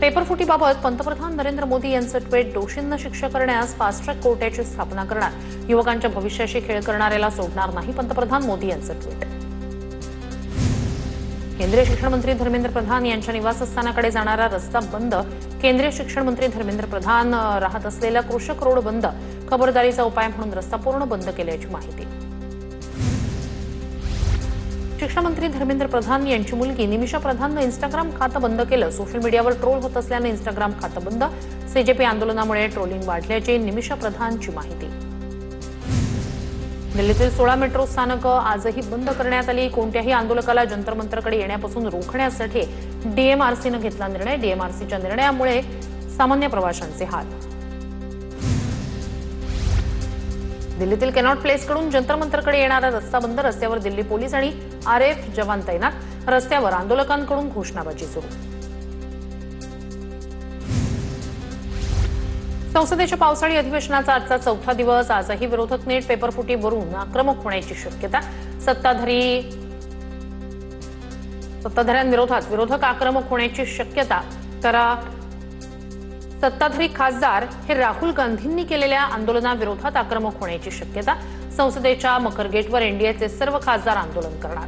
पेपरफुटीबाबत पंतप्रधान नरेंद्र मोदी यांचं ट्विट, दोषींना शिक्षा करण्यास फास्ट ट्रॅक कोर्टाची स्थापना करणार, युवकांच्या भविष्याशी खेळ करणाऱ्याला सोडणार नाही, पंतप्रधान मोदी यांचं ट्विट। केंद्रीय शिक्षण मंत्री धर्मेंद्र प्रधान यांच्या निवासस्थानाकडे जाणारा रस्ता बंद, केंद्रीय शिक्षण मंत्री धर्मेंद्र प्रधान राहत असलेला कृषक रोड बंद, खबरदारीचा उपाय म्हणून रस्ता पूर्ण बंद केल्याची माहिती। शिक्षण मंत्री धर्मेंद्र प्रधान यांची मुलगी निमिषा प्रधाननं इंस्टाग्राम खातं बंद केलं, सोशल मीडियावर ट्रोल होत असल्यानं इंस्टाग्राम खातं बंद, सीजेपी आंदोलनामुळे ट्रोलिंग वाढल्याची निमिषा प्रधानची माहिती। दिल्लीतील 16 मेट्रो स्थानकं आजही बंद करण्यात आली, कोणत्याही आंदोलकाला जंतर मंतरकडे येण्यापासून रोखण्यासाठी डीएमआरसीनं घेतला निर्णय, डीएमआरसीच्या निर्णयामुळे सामान्य प्रवाशांचे हाल। दिल्लीतील कॅनॉट प्लेसकडून जंतर मंतरकडे येणारा रस्ता बंद, रस्त्यावर दिल्ली पोलीस आणि आरएएफ जवान तैनात, रस्त्यावर आंदोलकांकडून घोषणाबाजी सुरू। संसदेच्या पावसाळी अधिवेशनाचा आजचा चौथा दिवस, आजही विरोधक नेट पेपरफुटीवरून आक्रमक होण्याची शक्यता, सत्ताधाऱ्यांविरोधात विरोधक आक्रमक होण्याची शक्यता, तर सत्ताधारी खासदार हे राहुल गांधींनी केलेल्या आंदोलनाविरोधात आक्रमक होण्याची शक्यता, संसदेच्या मकर गेटवर एनडीएचे सर्व खासदार आंदोलन करणार।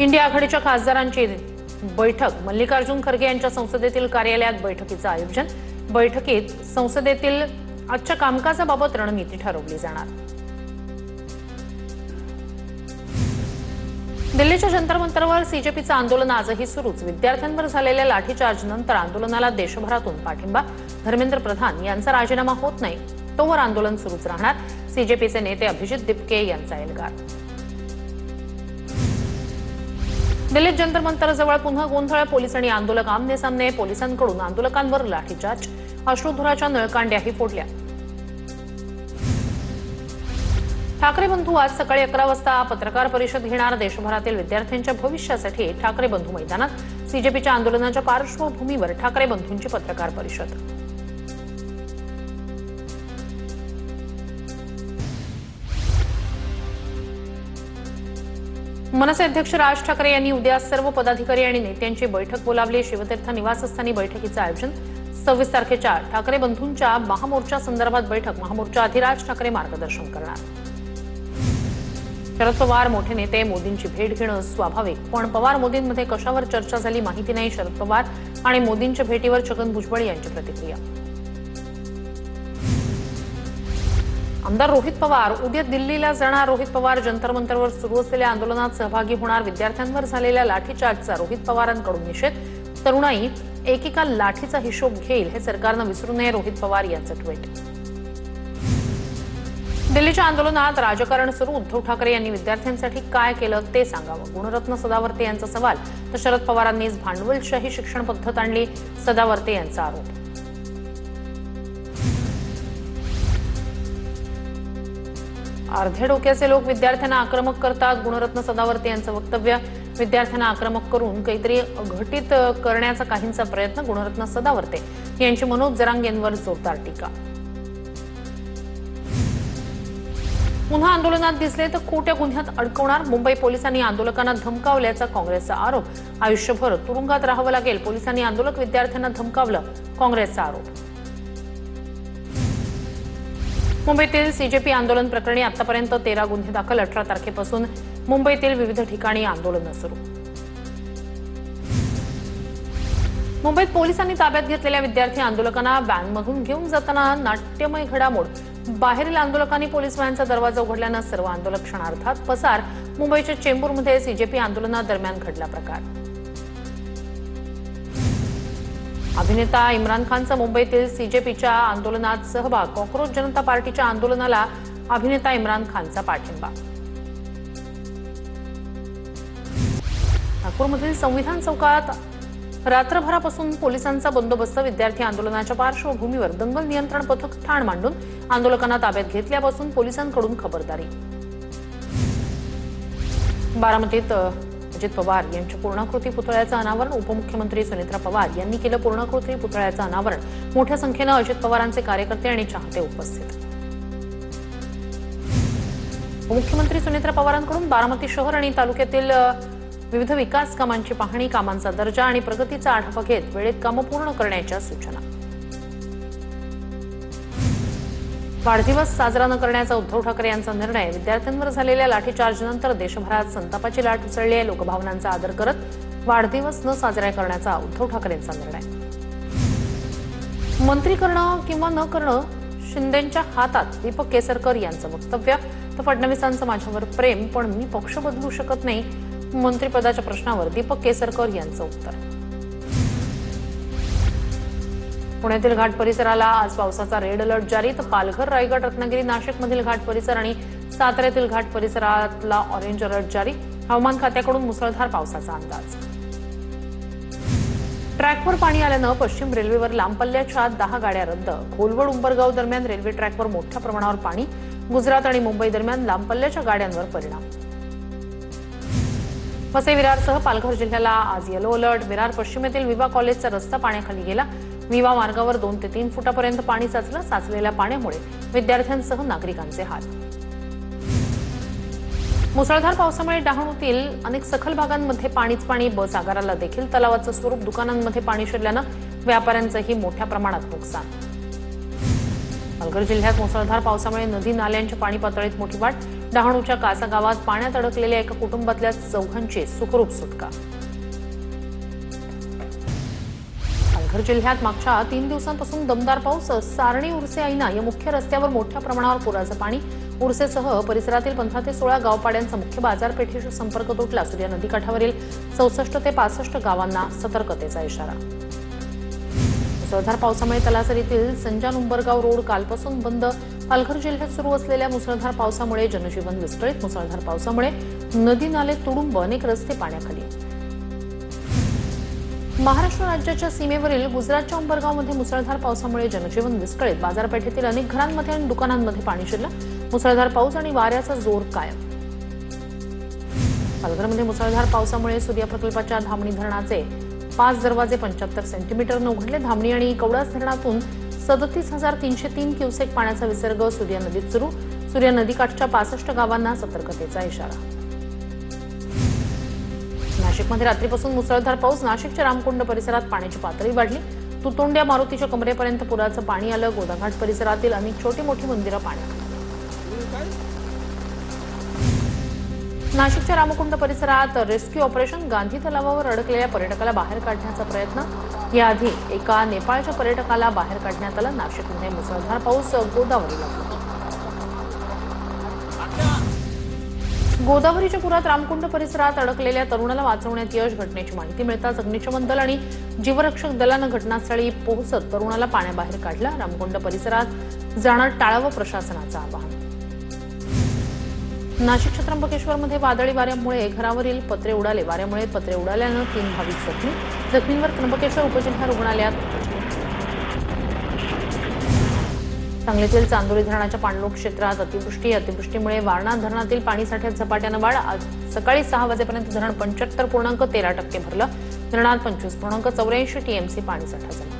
इंडिया आघाडीच्या खासदारांची बैठक, मल्लिकार्जुन खरगे यांच्या संसदेतील कार्यालयात बैठकीचं आयोजन, बैठकीत संसदेतील आजच्या कामकाजाबाबत रणनीती ठरवली जाणार। दिल्लीच्या जंतर मंतरवर सीजेपीचं आंदोलन आजही सुरूच, विद्यार्थ्यांवर झालेल्या लाठीचार्जनंतर आंदोलनाला देशभरातून पाठिंबा, धर्मेंद्र प्रधान यांचा राजीनामा होत नाही तोवर आंदोलन सुरूच राहणार, सीजेपीचे नेते अभिजित दिपके यांचा एल्गार। दिल्लीत जंतर मंतरजवळ पुन्हा गोंधळ, पोलीस आणि आंदोलक आमने सामने, पोलिसांकडून आंदोलकांवर लाठीचार्ज, अश्रुधुराच्या नळकांड्याही फोडल्या। ठाकरे बंधू आज सकाळी 11 वाजता पत्रकार परिषद घेणार, देशभरातील विद्यार्थ्यांच्या भविष्यासाठी ठाकरे बंधू मैदानात, सीजेपीच्या आंदोलनाच्या पार्श्वभूमीवर ठाकरे बंधूंची पत्रकार परिषद। मनसे अध्यक्ष राज ठाकरे यांनी उद्या सर्व पदाधिकारी आणि नेत्यांची बैठक बोलावली, शिवतीर्थ निवासस्थानी बैठकीचं आयोजन, 26 तारखेच्या ठाकरे बंधूंच्या महामोर्चा संदर्भात बैठक, महामोर्चा आधी राज ठाकरे मार्गदर्शन करणार। शरद पवार मोठे नेते, मोदींची भेट घेणं स्वाभाविक, पण पवार मोदींमध्ये कशावर चर्चा झाली माहिती नाही, शरद पवार आणि मोदींच्या भेटीवर छगन भुजबळ यांची प्रतिक्रिया। आमदार रोहित पवार उद्या दिल्लीला जाणार, रोहित पवार जंतर मंतरवर सुरू असलेल्या आंदोलनात सहभागी होणार, विद्यार्थ्यांवर झालेल्या लाठीचार्जचा रोहित पवारांकडून निषेध, तरुणाई एकेका लाठीचा हिशोब घेईल हे सरकारनं विसरू नये, रोहित पवार यांचं ट्विट। दिल्लीच्या आंदोलनात राजकारण सुरू, उद्धव ठाकरे यांनी विद्यार्थ्यांसाठी काय केलं ते सांगावं, गुणरत्न सदावर्ते यांचा सवाल, तर शरद पवारांनीच भांडवलशाही शिक्षण पद्धत आणली, सदावर्ते यांचा आरोप। अर्धे डोक्याचे लोक विद्यार्थ्यांना आक्रमक करतात, गुणरत्न सदावर्ते यांचं वक्तव्य, विद्यार्थ्यांना आक्रमक करून काहीतरी घटित करण्याचा काहींचा प्रयत्न, गुणरत्न सदावर्ते यांची मनोज जरांगेंवर जोरदार टीका। पुन्हा आंदोलनात दिसले तर खोट्या गुन्ह्यात अडकवणार, मुंबई पोलिसांनी आंदोलकांना धमकावल्याचा काँग्रेसचा आरोप, आयुष्यभर तुरुंगात राहावं लागेल, पोलिसांनी आंदोलक विद्यार्थ्यांना धमकावलं, काँग्रेसचा आरोप। मुंबईतील सीजेपी आंदोलन प्रकरणी आतापर्यंत 13 गुन्हे दाखल, 18 तारखेपासून मुंबईतील विविध ठिकाणी आंदोलनं सुरू। मुंबईत पोलिसांनी ताब्यात घेतलेल्या विद्यार्थी आंदोलकांना बँकमधून घेऊन जाताना नाट्यमय घडामोड, बाहेरील आंदोलकांनी पोलीस व्हॅनचा दरवाजा उघडल्यानं सर्व आंदोलक क्षणार्धात पसार, मुंबईच्या चेंबूरमध्ये सीजेपी आंदोलनादरम्यान घडला प्रकार। अभिनेता इम्रान खानचा मुंबईतील सीजेपीच्या आंदोलनात सहभाग, कॉक्रोच जनता पार्टीच्या आंदोलनाला अभिनेता इम्रान खानचा पाठिंबा। नागपूरमधील संविधान चौकात रात्रभरापासून पोलिसांचा बंदोबस्त, विद्यार्थी आंदोलनाच्या पार्श्वभूमीवर दंगल नियंत्रण पथक ठाण मांडून आंदोलकांना ताब्यात घेतल्यापासून पोलिसांकडून खबरदारी। बारामतीत अजित पवार यांच्या पूर्णाकृती पुतळ्याचं अनावरण, उपमुख्यमंत्री सुनेत्रा पवार यांनी केलं पूर्णाकृती पुतळ्याचं अनावरण, मोठ्या संख्येनं अजित पवारांचे कार्यकर्ते आणि चाहते उपस्थित। उपमुख्यमंत्री सुनेत्रा पवारांकडून बारामती शहर आणि तालुक्यातील विविध विकास कामांची पाहणी, कामांचा दर्जा आणि प्रगतीचा आढावा घेत वेळेत कामं पूर्ण करण्याच्या सूचना. वाढदिवस साजरा न करण्याचा उद्धव ठाकरे यांचा निर्णय. विद्यार्थ्यांवर झालेल्या लाठीचार्जनंतर देशभरात संतापाची लाट उसळली आहे. लोकभावनांचा आदर करत वाढदिवस न साजरा करण्याचा उद्धव ठाकरेंचा निर्णय. मंत्री करणं किंवा न करणं शिंदेंच्या हातात, दीपक केसरकर यांचं वक्तव्य. तर फडणवीसांचं माझ्यावर प्रेम, पण मी पक्ष बदलू शकत नाही. मंत्रिपदाच्या प्रश्नावर दीपक केसरकर यांचं उत्तर. पुण्यातील घाट परिसराला आज पावसाचा रेड अलर्ट जारी. तर पालघर, रायगड, रत्नागिरी, नाशिकमधील घाट परिसर आणि साताऱ्यातील घाट परिसरातला ऑरेंज अलर्ट जारी. हवामान खात्याकडून मुसळधार पावसाचा अंदाज. ट्रॅकवर पाणी आल्यानं पश्चिम रेल्वेवर लांब पल्ल्याच्या 10 गाड्या रद्द. खोलवड उंबरगाव दरम्यान रेल्वे ट्रॅकवर मोठ्या प्रमाणावर पाणी. गुजरात आणि मुंबई दरम्यान लांब पल्ल्याच्या गाड्यांवर परिणाम. वसई विरारसह पालघर जिल्ह्याला आज येलो अलर्ट. विरार पश्चिमेतील विवा कॉलेजचा रस्ता पाण्याखाली गेला. विवा मार्गावर 2 ते 3 फुटापर्यंत पाणी साचलं. साचलेल्या पाण्यामुळे विद्यार्थ्यांसह नागरिकांचे हाल. मुसळधार पावसामुळे डहाणूतील अनेक सखल भागांमध्ये पाणीच पाणी. बस आगाराला देखील तलावाचं स्वरूप. दुकानांमध्ये पाणी शिरल्यानं व्यापाऱ्यांचंही मोठ्या प्रमाणात नुकसान. पालघर जिल्ह्यात मुसळधार पावसामुळे नदी नाल्यांच्या पाणी पातळीत मोठी वाढ. डहाणूच्या कासा गावात पाण्यात अडकलेल्या एका कुटुंबातल्या 4घांची सुखरूप सुटका. पालघर जिल्ह्यात मागच्या 3 दिवसांपासून दमदार पाऊस. सारणी उर्से ऐना या मुख्य रस्त्यावर मोठ्या प्रमाणावर पुराचं पाणी. उर्सेसह परिसरातील 15 ते 16 गावपाड्यांचा मुख्य बाजारपेठेशी संपर्क तुटला. सूर्या नदीकाठावरील 64 ते 65 गावांना सतर्कतेचा इशारा. मुसळधार पावसामुळे तलासरीतील संजान उंबरगाव रोड कालपासून बंद. पालघर जिल्ह्यात सुरू असलेल्या मुसळधार पावसामुळे जनजीवन विस्कळीत. मुसळधार पावसामुळे नदी नाले तुडुंब, अनेक रस्ते पाण्याखाली. महाराष्ट्र राज्याच्या सीमेवरील गुजरातच्या उंबरगावमध्ये मुसळधार पावसामुळे जनजीवन विस्कळीत. बाजारपेठेतील अनेक घरांमध्ये आणि दुकानांमध्ये पाणी शिरलं. मुसळधार पाऊस आणि वाऱ्याचा जोर कायम. पालघरमध्ये मुसळधार पावसामुळे सूर्या प्रकल्पाच्या धामणी धरणाचे 5 दरवाजे 75 सेंटीमीटरनं उघडले. धामणी आणि कवडास धरणातून 37,303 क्युसेक पाण्याचा विसर्ग सूर्या नदीत सुरू. सूर्या नदीकाठच्या 65 गावांना सतर्कतेचा इशारा. नाशिकमध्ये रात्रीपासून मुसळधार पाऊस. नाशिकच्या रामकुंड परिसरात पाण्याची पातळी वाढली. तुतोंड्या मारुतीच्या कमरेपर्यंत पुराचं पाणी आलं. गोदाघाट परिसरातील अनेक छोटी मोठी मंदिरं पाण्यात. नाशिकच्या रामकुंड परिसरात रेस्क्यू ऑपरेशन. गांधी तलावावर अडकलेल्या पर्यटकाला बाहेर काढण्याचा प्रयत्न. याआधी एका नेपाळच्या पर्यटकाला बाहेर काढण्यात आलं. नाशिकमध्ये मुसळधार पाऊस. गोदावरीच्या पुरात रामकुंड परिसरात अडकलेल्या तरुणाला वाचवण्यात यश. घटनेची माहिती मिळताच अग्निशमन दल आणि जीवरक्षक दलानं घटनास्थळी पोहोचत तरुणाला पाण्याबाहेर काढलं. रामकुंड परिसरात जाणं टाळावं, प्रशासनाचं आवाहन. नाशिकच्या त्र्यंबकेश्वरमध्ये वादळी वाऱ्यामुळे घरावरील पत्रे उडाले. वाऱ्यामुळे पत्रे उडाल्यानं 3 भाविक जखमी. जखमींवर त्र्यंबकेश्वर उपजिल्हा रुग्णालयात. सांगलीतील चांदोरी धरणाच्या पाणलोट क्षेत्रात अतिवृष्टीमुळे वारणा धरणातील पाणीसाठ्यात झपाट्यानं वाढ. आज सकाळी 6 वाजेपर्यंत धरण 75.13% भरलं. धरणात 25.84 टीएमसी पाणीसाठा झाला.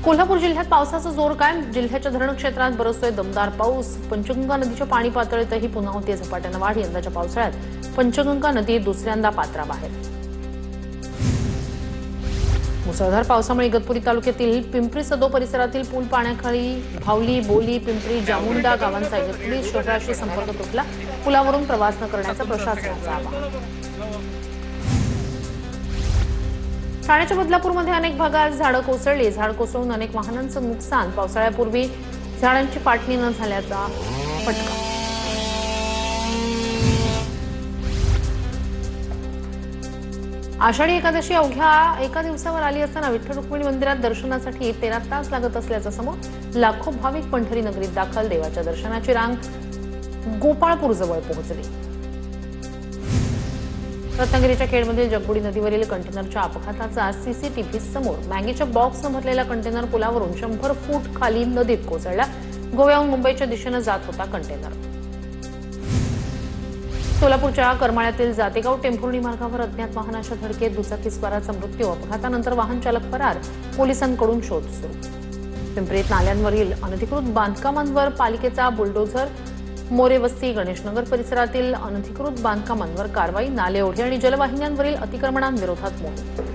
कोल्हापूर जिल्ह्यात पावसाचा जोर कायम. जिल्ह्याच्या धरण क्षेत्रात बरसतोय दमदार पाऊस. पंचगंगा नदीच्या पाणी पातळीतही पुन्हा होतीये झपाट्यानं वाढ. यंदाच्या पावसाळ्यात पंचगंगा नदी दुसऱ्यांदा पात्राबाहेर. मुसळधार पावसामुळे इगतपुरी तालुक्यातील पिंपरी सदो परिसरातील पूल पाण्याखाली. भावली, बोली, पिंपरी, जामुंडा गावांचा इगतपुरी शहराशी संपर्क तुटला. पुलावरून प्रवास न करण्याचा प्रशासनाचा आवाहन. ठाण्याच्या बदलापूरमध्ये अनेक भागात झाडं कोसळली. झाड कोसळून अनेक वाहनांचं नुकसान. पावसाळ्यापूर्वी झाडांची पाटणी न झाल्याचा फटका. आषाढी एकादशी अवघ्या एका दिवसावर आली असताना विठ्ठल रुक्मिणी मंदिरात दर्शनासाठी 13 तास लागत असल्याचं समोर. लाखो भाविक पंढरी नगरीत दाखल. देवाच्या दर्शनाची रांग गोपाळपूरजवळ पोहोचली. रत्नागिरीच्या खेडमधील जगबुडी नदीवरील कंटेनरच्या अपघाताचा सीसीटीव्ही समोर. मॅगीच्या बॉक्सनं भरलेला कंटेनर पुलावरून 100 फूट खाली नदीत कोसळला. गोव्याहून मुंबईच्या दिशेनं जात होता कंटेनर. सोलापूरच्या करमाळ्यातील जातेगाव टेंभुर्णी मार्गावर अज्ञात वाहनाच्या धडकेत दुचाकीस्वाराचा मृत्यू. अपघातानंतर वाहन चालक फरार. पोलिसांकडून शोध सुरू. पिंपरीत नाल्यांवरील अनधिकृत बांधकामांवर पालिकेचा बुलडोझर. मोरे वस्ती गणेशनगर परिसरातील अनधिकृत बांधकामांवर कारवाई, नाले ओढे आणि जलवाहिन्यांवरील अतिक्रमणांविरोधात मोहीम.